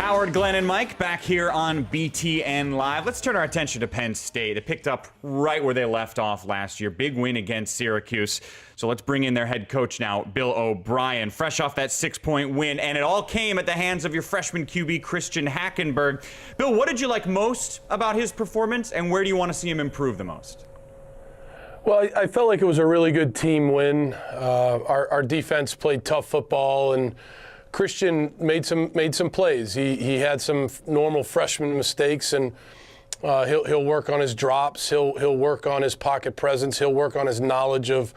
Howard, Glenn, and Mike back here on BTN Live. Let's turn our attention to Penn State. They picked up right where they left off last year. Big win against Syracuse. So let's bring in their head coach now, Bill O'Brien, fresh off that 6-point win. And it all came at the hands of your freshman QB, Christian Hackenberg. Bill, what did you like most about his performance, and where do you want to see him improve the most? Well, I felt like it was a really good team win. Our defense played tough football, and Christian made some plays. He had some normal freshman mistakes, and he'll work on his drops. He'll work on his pocket presence. He'll work on his knowledge of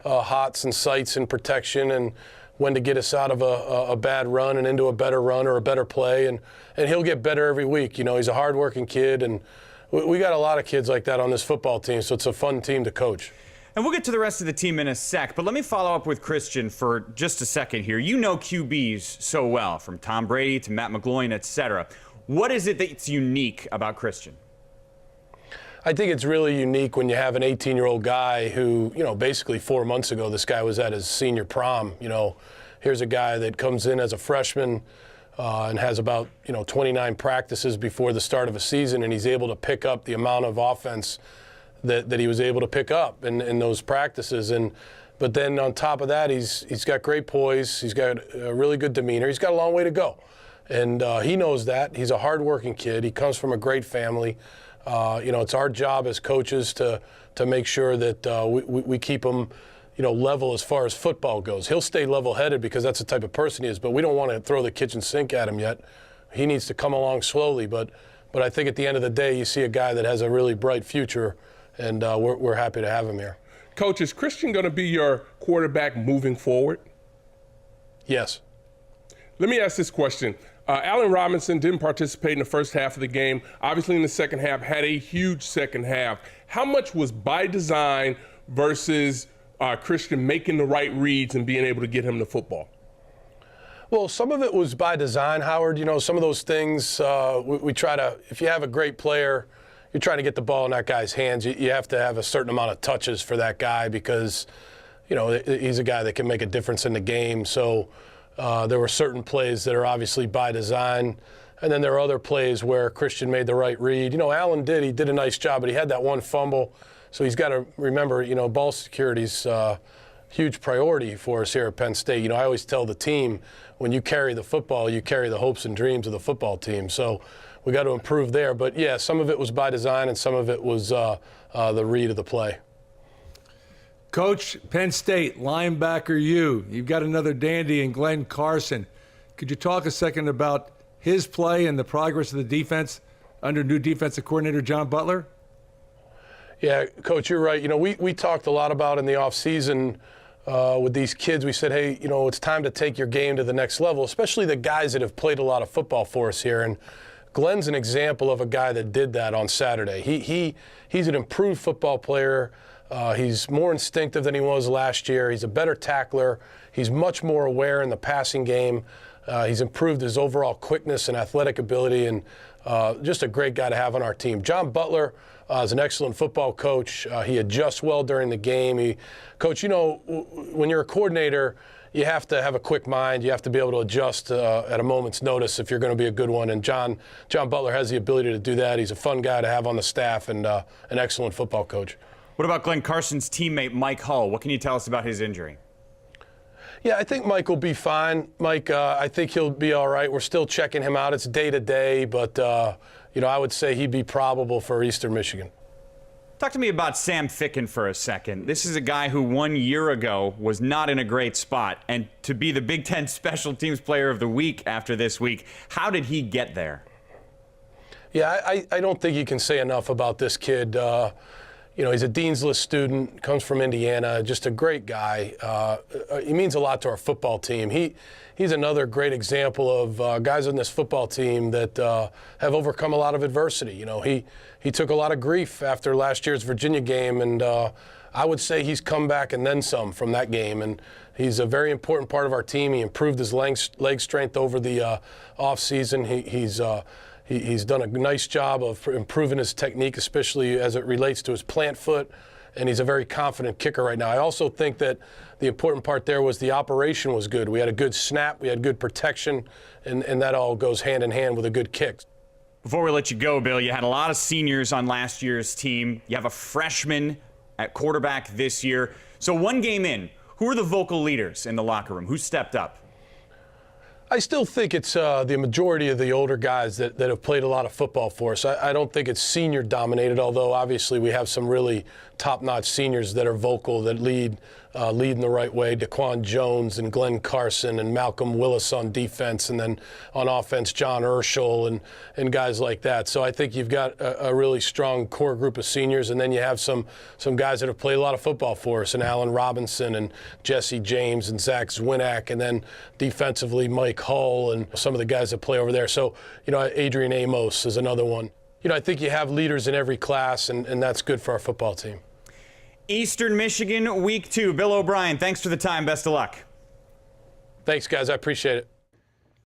hots and sights and protection, and when to get us out of a bad run and into a better run or a better play. And he'll get better every week. You know, he's a hardworking kid, and we got a lot of kids like that on this football team, so it's a fun team to coach. And we'll get to the rest of the team in a sec, but let me follow up with Christian for just a second here. You know QBs so well, from Tom Brady to Matt McGloin, etc. What is it that's unique about Christian? I think it's really unique when you have an 18-year-old guy who, you know, basically 4 months ago, this guy was at his senior prom. You know, here's a guy that comes in as a freshman and has about, 29 practices before the start of a season, and he's able to pick up the amount of offense that he was able to pick up in those practices. But then on top of that, he's got great poise. He's got a really good demeanor. He's got a long way to go. And he knows that. He's a hardworking kid. He comes from a great family. It's our job as coaches to make sure that we keep him, level as far as football goes. He'll stay level-headed because that's the type of person he is, but we don't want to throw the kitchen sink at him yet. He needs to come along slowly, but I think at the end of the day, you see a guy that has a really bright future, and we're happy to have him here. Coach, is Christian going to be your quarterback moving forward? Yes. Let me ask this question. Allen Robinson didn't participate in the first half of the game. Obviously, in the second half, had a huge second half. How much was by design versus Christian making the right reads and being able to get him the football? Well, some of it was by design, Howard. Some of those things we try to, if you have a great player, you're trying to get the ball in that guy's hands. You have to have a certain amount of touches for that guy because, he's a guy that can make a difference in the game. So there were certain plays that are obviously by design. And then there are other plays where Christian made the right read. Allen he did a nice job, but he had that one fumble. So he's got to remember, ball security's a huge priority for us here at Penn State. I always tell the team, when you carry the football, you carry the hopes and dreams of the football team. So we got to improve there. But, yeah, some of it was by design and some of it was the read of the play. Coach, Penn State, linebacker you've got another dandy in Glen Carson. Could you talk a second about his play and the progress of the defense under new defensive coordinator John Butler? Yeah, Coach, you're right. We talked a lot about in the offseason with these kids. We said, hey, it's time to take your game to the next level, especially the guys that have played a lot of football for us here. And Glenn's an example of a guy that did that on Saturday. He's an improved football player. He's more instinctive than he was last year. He's a better tackler. He's much more aware in the passing game. He's improved his overall quickness and athletic ability, and just a great guy to have on our team. John Butler is an excellent football coach. He adjusts well during the game. Coach, when you're a coordinator, you have to have a quick mind. You have to be able to adjust at a moment's notice if you're going to be a good one. And John Butler has the ability to do that. He's a fun guy to have on the staff and an excellent football coach. What about Glen Carson's teammate, Mike Hull? What can you tell us about his injury? Yeah, I think Mike will be fine. Mike, I think he'll be all right. We're still checking him out. It's day-to-day, but, I would say he'd be probable for Eastern Michigan. Talk to me about Sam Ficken for a second. This is a guy who 1 year ago was not in a great spot, and to be the Big Ten Special Teams Player of the Week after this week, how did he get there? Yeah, I don't think you can say enough about this kid. He's a Dean's List student, comes from Indiana, just a great guy. He means a lot to our football team. He's another great example of guys on this football team that have overcome a lot of adversity. He took a lot of grief after last year's Virginia game, and I would say he's come back and then some from that game. And he's a very important part of our team. He improved his leg strength over the offseason. He's done a nice job of improving his technique, especially as it relates to his plant foot. and he's a very confident kicker right now. I also think that the important part there was the operation was good. We had a good snap, we had good protection, and that all goes hand in hand with a good kick. Before we let you go, Bill, you had a lot of seniors on last year's team. You have a freshman at quarterback this year. So one game in, who are the vocal leaders in the locker room? Who stepped up? I still think it's the majority of the older guys that have played a lot of football for us. I don't think it's senior dominated, although obviously we have some really top-notch seniors that are vocal, that lead in the right way. Daquan Jones and Glen Carson and Malcolm Willis on defense, and then on offense, John Urschel and guys like that. So I think you've got a really strong core group of seniors, and then you have some guys that have played a lot of football for us, and Allen Robinson and Jesse James and Zach Zwinak, and then defensively Mike Hull and some of the guys that play over there. So, Adrian Amos is another one. I think you have leaders in every class, and that's good for our football team. Eastern Michigan, week 2. Bill O'Brien, thanks for the time. Best of luck. Thanks, guys. I appreciate it.